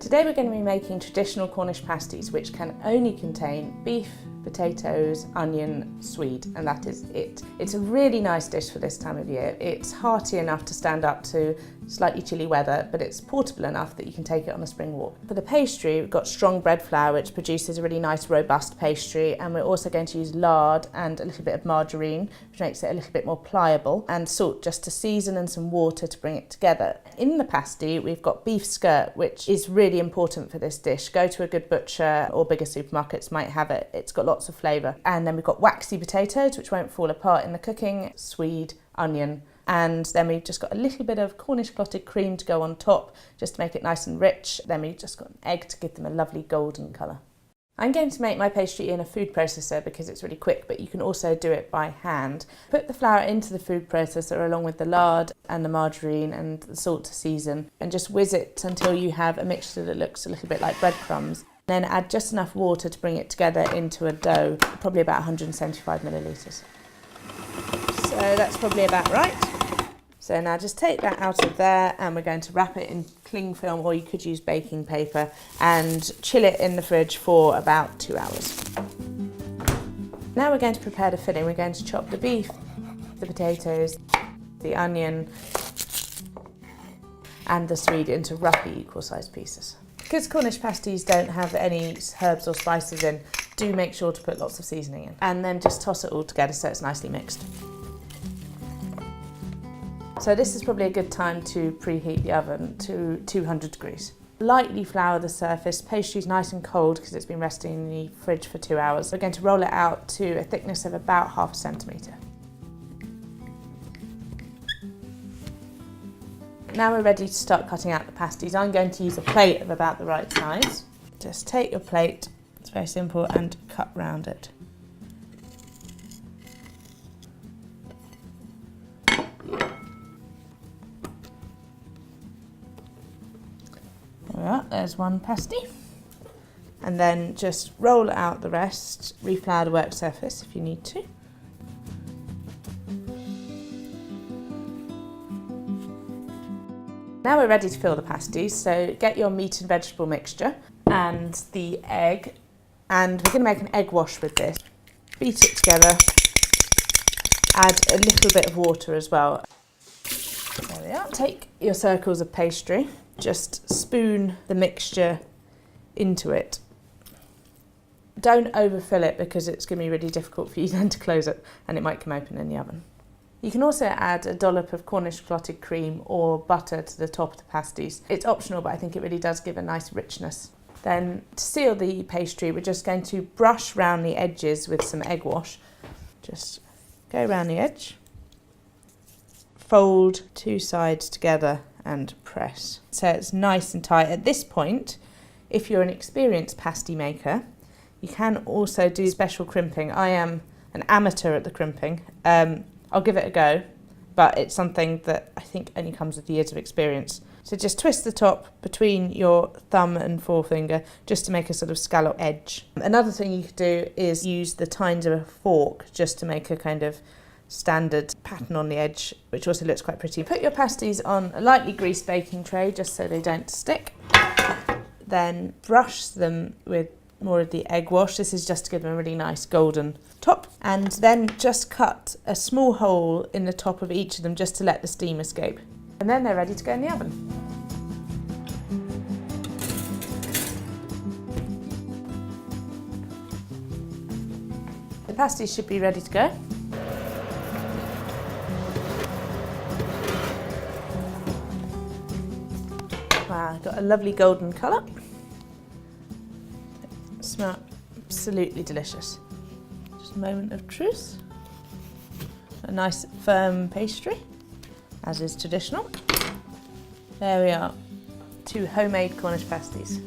Today we're going to be making traditional Cornish pasties which can only contain beef, potatoes, onion, swede, and that is it. It's a really nice dish for this time of year. It's hearty enough to stand up to slightly chilly weather, but it's portable enough that you can take it on a spring walk. For the pastry, we've got strong bread flour, which produces a really nice robust pastry, and we're also going to use lard and a little bit of margarine, which makes it a little bit more pliable, and salt just to season and some water to bring it together. In the pasty, we've got beef skirt, which is really important for this dish. Go to a good butcher or bigger supermarkets might have it. It's got lots of flavour. And then we've got waxy potatoes, which won't fall apart in the cooking, swede, onion, and then we've just got a little bit of Cornish clotted cream to go on top, just to make it nice and rich. Then we've just got an egg to give them a lovely golden colour. I'm going to make my pastry in a food processor because it's really quick, but you can also do it by hand. Put the flour into the food processor along with the lard and the margarine and the salt to season, and just whiz it until you have a mixture that looks a little bit like breadcrumbs. Then add just enough water to bring it together into a dough, probably about 175 millilitres. So that's probably about right. So now just take that out of there, and we're going to wrap it in cling film, or you could use baking paper, and chill it in the fridge for about 2 hours. Now we're going to prepare the filling. We're going to chop the beef, the potatoes, the onion and the swede into roughly equal sized pieces. Because Cornish pasties don't have any herbs or spices in, do make sure to put lots of seasoning in, and then just toss it all together so it's nicely mixed. So this is probably a good time to preheat the oven to 200 degrees. Lightly flour the surface. Pastry's nice and cold because it's been resting in the fridge for 2 hours. We're going to roll it out to a thickness of about ½ centimetre. Now we're ready to start cutting out the pasties. I'm going to use a plate of about the right size. Just take your plate, it's very simple, and cut round it. There's one pasty, and then just roll out the rest, reflour the work surface if you need to. Now we're ready to fill the pasties, so get your meat and vegetable mixture and the egg, and we're going to make an egg wash with this. Beat it together, add a little bit of water as well. There we are. Take your circles of pastry. Just spoon the mixture into it. Don't overfill it because it's going to be really difficult for you then to close it and it might come open in the oven. You can also add a dollop of Cornish clotted cream or butter to the top of the pasties. It's optional, but I think it really does give a nice richness. Then to seal the pastry, we're just going to brush round the edges with some egg wash. Just go around the edge, fold two sides together and press. So it's nice and tight. At this point, if you're an experienced pasty maker, you can also do special crimping. I am an amateur at the crimping. I'll give it a go, but it's something that I think only comes with years of experience. So just twist the top between your thumb and forefinger just to make a sort of scallop edge. Another thing you could do is use the tines of a fork just to make a kind of standard pattern on the edge, which also looks quite pretty. Put your pasties on a lightly greased baking tray just so they don't stick. Then brush them with more of the egg wash. This is just to give them a really nice golden top. And then just cut a small hole in the top of each of them just to let the steam escape. And then they're ready to go in the oven. The pasties should be ready to go. Wow, got a lovely golden colour. Smell absolutely delicious. Just a moment of truth. A nice firm pastry, as is traditional. There we are, 2 homemade Cornish pasties.